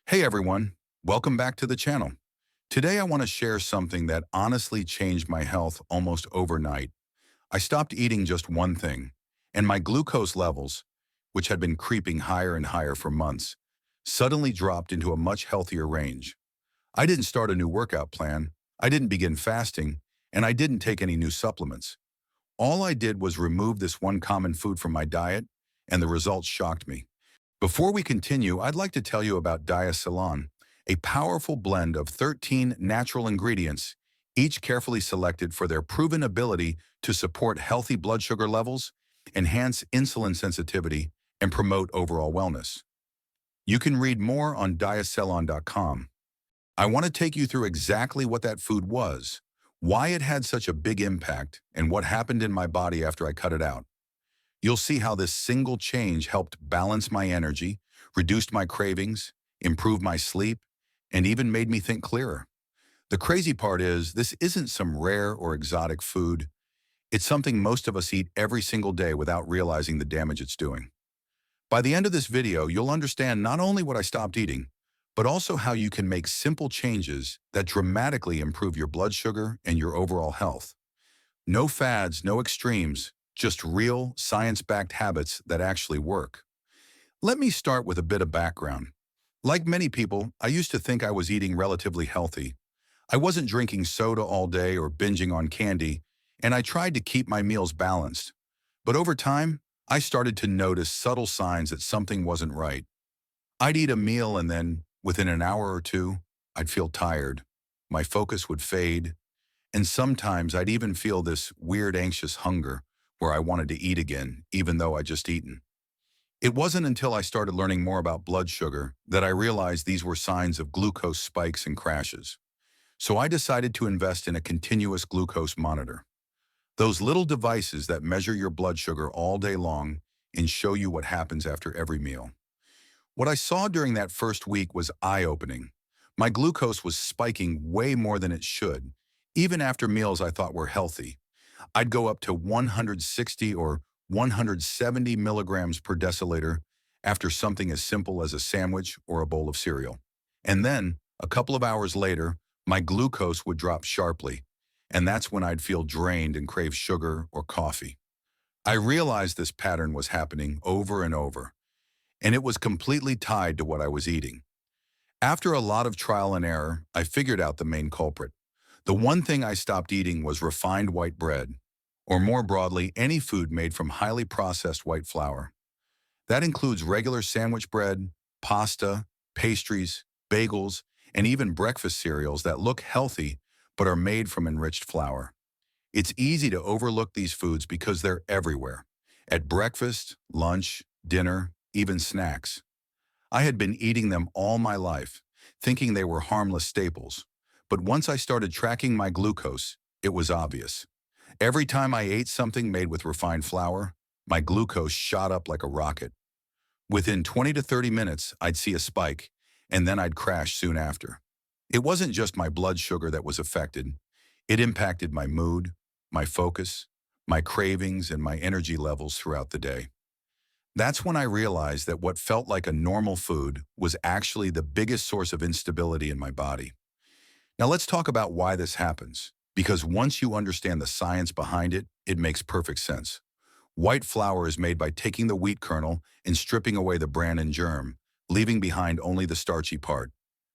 Hey everyone, welcome back to the channel. Today I want to share something that honestly changed my health almost overnight. I stopped eating just one thing, and my glucose levels, which had been creeping higher and higher for months, suddenly dropped into a much healthier range. I didn't start a new workout plan, I didn't begin fasting, and I didn't take any new supplements. All I did was remove this one common food from my diet, and the results shocked me. Before we continue, I'd like to tell you about Diacelan, a powerful blend of 13 natural ingredients, each carefully selected for their proven ability to support healthy blood sugar levels, enhance insulin sensitivity, and promote overall wellness. You can read more on diacelan.com. I want to take you through exactly what that food was, why it had such a big impact, and what happened in my body after I cut it out. You'll see how this single change helped balance my energy, reduced my cravings, improved my sleep, and even made me think clearer. The crazy part is, this isn't some rare or exotic food. It's something most of us eat every single day without realizing the damage it's doing. By the end of this video, you'll understand not only what I stopped eating, but also how you can make simple changes that dramatically improve your blood sugar and your overall health. No fads, no extremes, just real, science-backed habits that actually work. Let me start with a bit of background. Like many people, I used to think I was eating relatively healthy. I wasn't drinking soda all day or binging on candy, and I tried to keep my meals balanced. But over time, I started to notice subtle signs that something wasn't right. I'd eat a meal and then, within an hour or two, I'd feel tired. My focus would fade, and sometimes I'd even feel this weird anxious hunger where I wanted to eat again, even though I'd just eaten. It wasn't until I started learning more about blood sugar that I realized these were signs of glucose spikes and crashes. So I decided to invest in a continuous glucose monitor. Those little devices that measure your blood sugar all day long and show you what happens after every meal. What I saw during that first week was eye-opening. My glucose was spiking way more than it should, even after meals I thought were healthy. I'd go up to 160 or 170 milligrams per deciliter after something as simple as a sandwich or a bowl of cereal. And then, a couple of hours later, my glucose would drop sharply, and that's when I'd feel drained and crave sugar or coffee. I realized this pattern was happening over and over, and it was completely tied to what I was eating. After a lot of trial and error, I figured out the main culprit. The one thing I stopped eating was refined white bread, or more broadly, any food made from highly processed white flour. That includes regular sandwich bread, pasta, pastries, bagels, and even breakfast cereals that look healthy but are made from enriched flour. It's easy to overlook these foods because they're everywhere. At breakfast, lunch, dinner, even snacks. I had been eating them all my life, thinking they were harmless staples. But once I started tracking my glucose, it was obvious. Every time I ate something made with refined flour, my glucose shot up like a rocket. Within 20 to 30 minutes, I'd see a spike, and then I'd crash soon after. It wasn't just my blood sugar that was affected. It impacted my mood, my focus, my cravings, and my energy levels throughout the day. That's when I realized that what felt like a normal food was actually the biggest source of instability in my body. Now let's talk about why this happens, because once you understand the science behind it, it makes perfect sense. White flour is made by taking the wheat kernel and stripping away the bran and germ, leaving behind only the starchy part,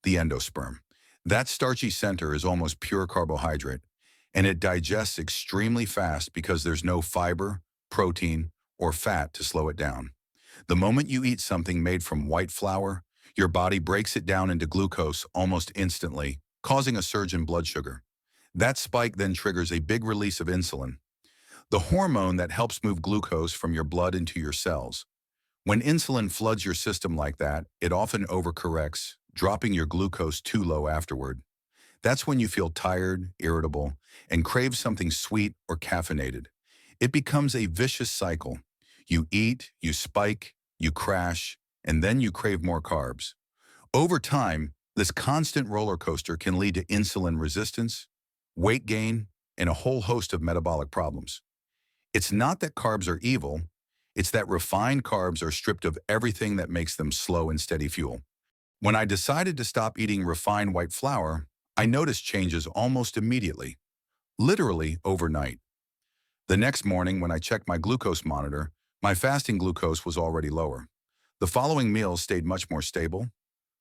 the endosperm. That starchy center is almost pure carbohydrate, and it digests extremely fast because there's no fiber, protein, or fat to slow it down. The moment you eat something made from white flour, your body breaks it down into glucose almost instantly, causing a surge in blood sugar. That spike then triggers a big release of insulin, the hormone that helps move glucose from your blood into your cells. When insulin floods your system like that, it often overcorrects, dropping your glucose too low afterward. That's when you feel tired, irritable, and crave something sweet or caffeinated. It becomes a vicious cycle. You eat, you spike, you crash, and then you crave more carbs. Over time, this constant roller coaster can lead to insulin resistance, weight gain, and a whole host of metabolic problems. It's not that carbs are evil, it's that refined carbs are stripped of everything that makes them slow and steady fuel. When I decided to stop eating refined white flour, I noticed changes almost immediately, literally overnight. The next morning, when I checked my glucose monitor, my fasting glucose was already lower. The following meals stayed much more stable.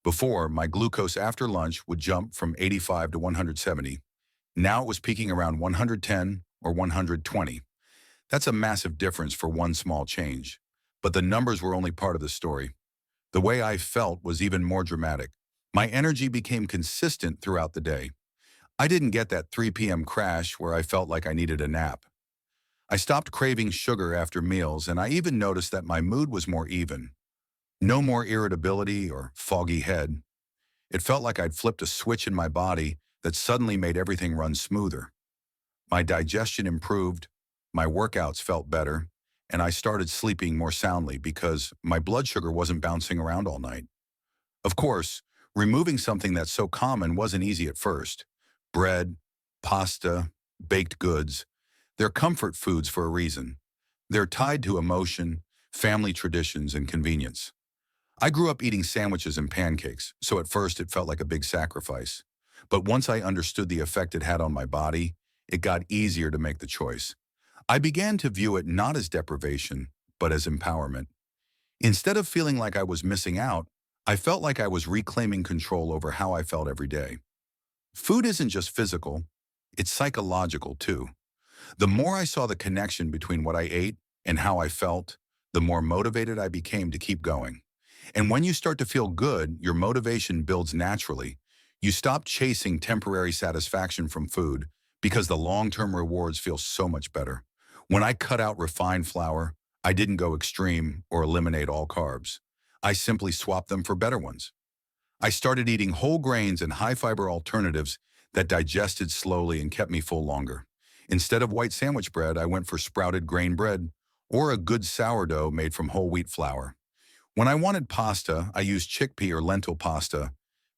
Before, my glucose after lunch would jump from 85 to 170. Now it was peaking around 110 or 120. That's a massive difference for one small change. But the numbers were only part of the story. The way I felt was even more dramatic. My energy became consistent throughout the day. I didn't get that 3 p.m. crash where I felt like I needed a nap. I stopped craving sugar after meals, and I even noticed that my mood was more even. No more irritability or foggy head. It felt like I'd flipped a switch in my body that suddenly made everything run smoother. My digestion improved, my workouts felt better, and I started sleeping more soundly because my blood sugar wasn't bouncing around all night. Of course, removing something that's so common wasn't easy at first. Bread, pasta, baked goods, they're comfort foods for a reason. They're tied to emotion, family traditions, and convenience. I grew up eating sandwiches and pancakes, so at first it felt like a big sacrifice. But once I understood the effect it had on my body, it got easier to make the choice. I began to view it not as deprivation, but as empowerment. Instead of feeling like I was missing out, I felt like I was reclaiming control over how I felt every day. Food isn't just physical, it's psychological too. The more I saw the connection between what I ate and how I felt, the more motivated I became to keep going. And when you start to feel good, your motivation builds naturally. You stop chasing temporary satisfaction from food because the long-term rewards feel so much better. When I cut out refined flour, I didn't go extreme or eliminate all carbs. I simply swapped them for better ones. I started eating whole grains and high-fiber alternatives that digested slowly and kept me full longer. Instead of white sandwich bread, I went for sprouted grain bread or a good sourdough made from whole wheat flour. When I wanted pasta, I used chickpea or lentil pasta.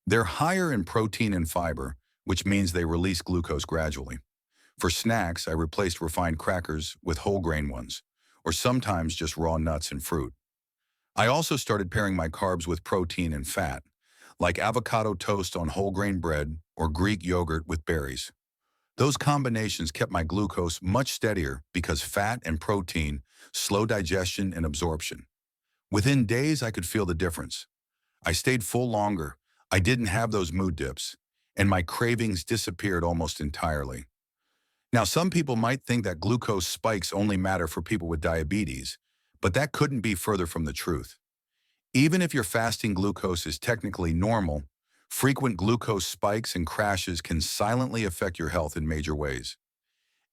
They're higher in protein and fiber, which means they release glucose gradually. For snacks, I replaced refined crackers with whole grain ones, or sometimes just raw nuts and fruit. I also started pairing my carbs with protein and fat, like avocado toast on whole grain bread or Greek yogurt with berries. Those combinations kept my glucose much steadier because fat and protein slow digestion and absorption. Within days, I could feel the difference. I stayed full longer, I didn't have those mood dips, and my cravings disappeared almost entirely. Now, some people might think that glucose spikes only matter for people with diabetes, but that couldn't be further from the truth. Even if your fasting glucose is technically normal, frequent glucose spikes and crashes can silently affect your health in major ways.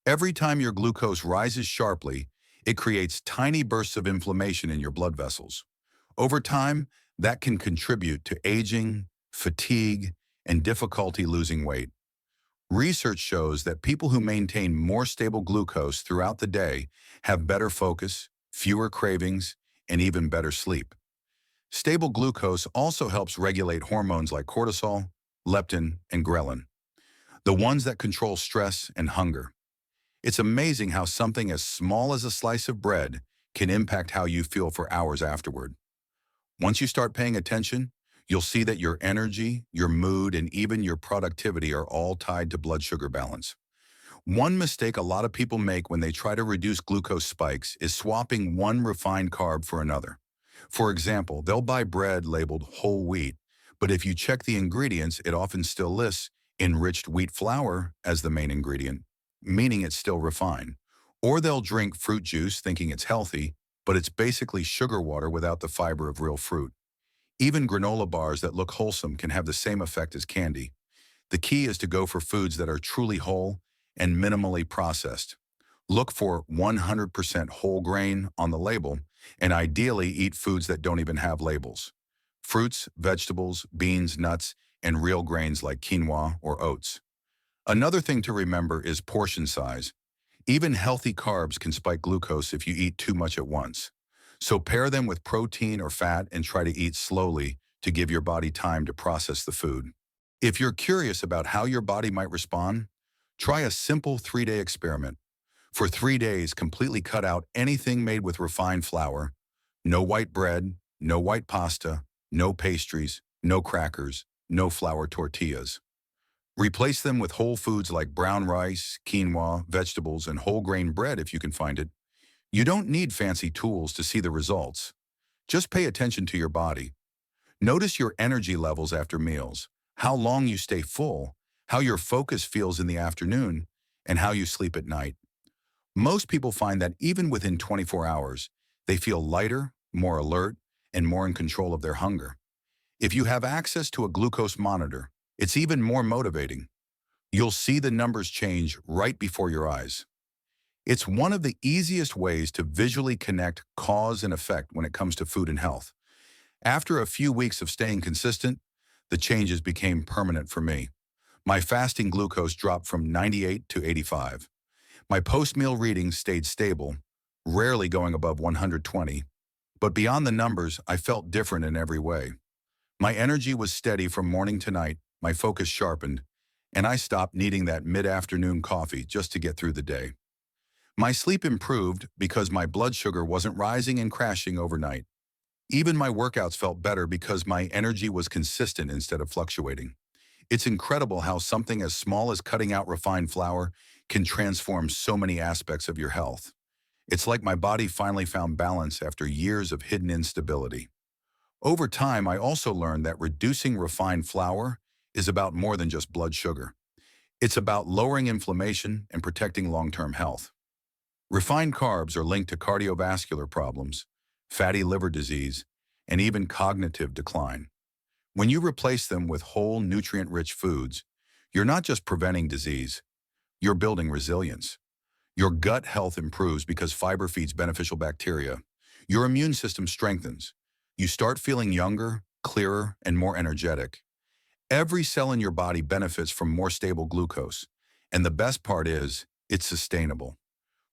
Every time your glucose rises sharply, it creates tiny bursts of inflammation in your blood vessels. Over time, that can contribute to aging, fatigue, and difficulty losing weight. Research shows that people who maintain more stable glucose throughout the day have better focus, fewer cravings, and even better sleep. Stable glucose also helps regulate hormones like cortisol, leptin, and ghrelin, the ones that control stress and hunger. It's amazing how something as small as a slice of bread can impact how you feel for hours afterward. Once you start paying attention, you'll see that your energy, your mood, and even your productivity are all tied to blood sugar balance. One mistake a lot of people make when they try to reduce glucose spikes is swapping one refined carb for another. For example, they'll buy bread labeled whole wheat, but if you check the ingredients, it often still lists enriched wheat flour as the main ingredient, meaning it's still refined. Or they'll drink fruit juice thinking it's healthy, but it's basically sugar water without the fiber of real fruit. Even granola bars that look wholesome can have the same effect as candy. The key is to go for foods that are truly whole and minimally processed. Look for 100% whole grain on the label, and ideally eat foods that don't even have labels. Fruits, vegetables, beans, nuts, and real grains like quinoa or oats. Another thing to remember is portion size. Even healthy carbs can spike glucose if you eat too much at once. So pair them with protein or fat and try to eat slowly to give your body time to process the food. If you're curious about how your body might respond, try a simple 3-day experiment. For 3 days, completely cut out anything made with refined flour, no white bread, no white pasta, no pastries, no crackers, no flour tortillas. Replace them with whole foods like brown rice, quinoa, vegetables, and whole grain bread if you can find it. You don't need fancy tools to see the results. Just pay attention to your body. Notice your energy levels after meals, how long you stay full, how your focus feels in the afternoon, and how you sleep at night. Most people find that even within 24 hours, they feel lighter, more alert, and more in control of their hunger. If you have access to a glucose monitor, it's even more motivating. You'll see the numbers change right before your eyes. It's one of the easiest ways to visually connect cause and effect when it comes to food and health. After a few weeks of staying consistent, the changes became permanent for me. My fasting glucose dropped from 98 to 85. My post-meal readings stayed stable, rarely going above 120. But beyond the numbers, I felt different in every way. My energy was steady from morning to night, my focus sharpened, and I stopped needing that mid-afternoon coffee just to get through the day. My sleep improved because my blood sugar wasn't rising and crashing overnight. Even my workouts felt better because my energy was consistent instead of fluctuating. It's incredible how something as small as cutting out refined flour can transform so many aspects of your health. It's like my body finally found balance after years of hidden instability. Over time, I also learned that reducing refined flour is about more than just blood sugar. It's about lowering inflammation and protecting long-term health. Refined carbs are linked to cardiovascular problems, fatty liver disease, and even cognitive decline. When you replace them with whole, nutrient-rich foods, you're not just preventing disease, you're building resilience. Your gut health improves because fiber feeds beneficial bacteria. Your immune system strengthens. You start feeling younger, clearer, and more energetic. Every cell in your body benefits from more stable glucose. And the best part is, it's sustainable.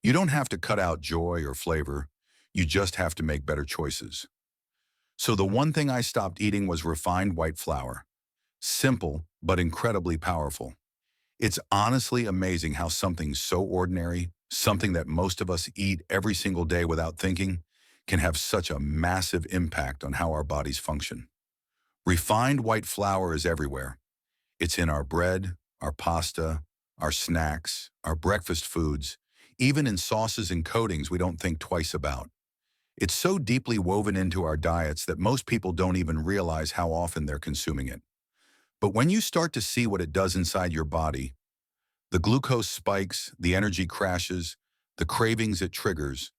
You don't have to cut out joy or flavor. You just have to make better choices. So the one thing I stopped eating was refined white flour. Simple, but incredibly powerful. It's honestly amazing how something so ordinary, something that most of us eat every single day without thinking, can have such a massive impact on how our bodies function. Refined white flour is everywhere. It's in our bread, our pasta, our snacks, our breakfast foods, even in sauces and coatings we don't think twice about. It's so deeply woven into our diets that most people don't even realize how often they're consuming it. But when you start to see what it does inside your body, the glucose spikes, the energy crashes, the cravings it triggers,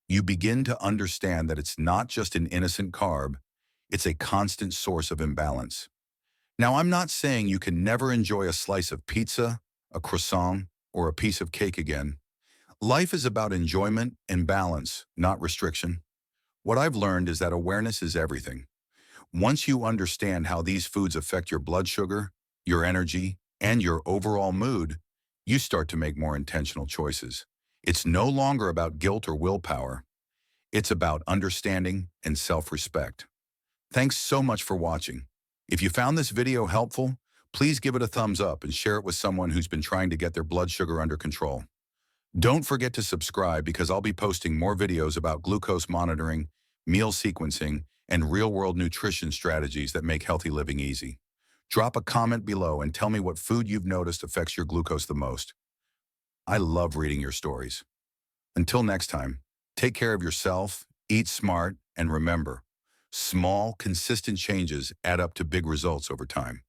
you begin to understand that it's not just an innocent carb, it's a constant source of imbalance. Now, I'm not saying you can never enjoy a slice of pizza, a croissant, or a piece of cake again. Life is about enjoyment and balance, not restriction. What I've learned is that awareness is everything. Once you understand how these foods affect your blood sugar, your energy, and your overall mood, you start to make more intentional choices. It's no longer about guilt or willpower. It's about understanding and self-respect. Thanks so much for watching. If you found this video helpful, please give it a thumbs up and share it with someone who's been trying to get their blood sugar under control. Don't forget to subscribe because I'll be posting more videos about glucose monitoring, meal sequencing, and real-world nutrition strategies that make healthy living easy. Drop a comment below and tell me what food you've noticed affects your glucose the most. I love reading your stories. Until next time, take care of yourself, eat smart, and remember, small, consistent changes add up to big results over time.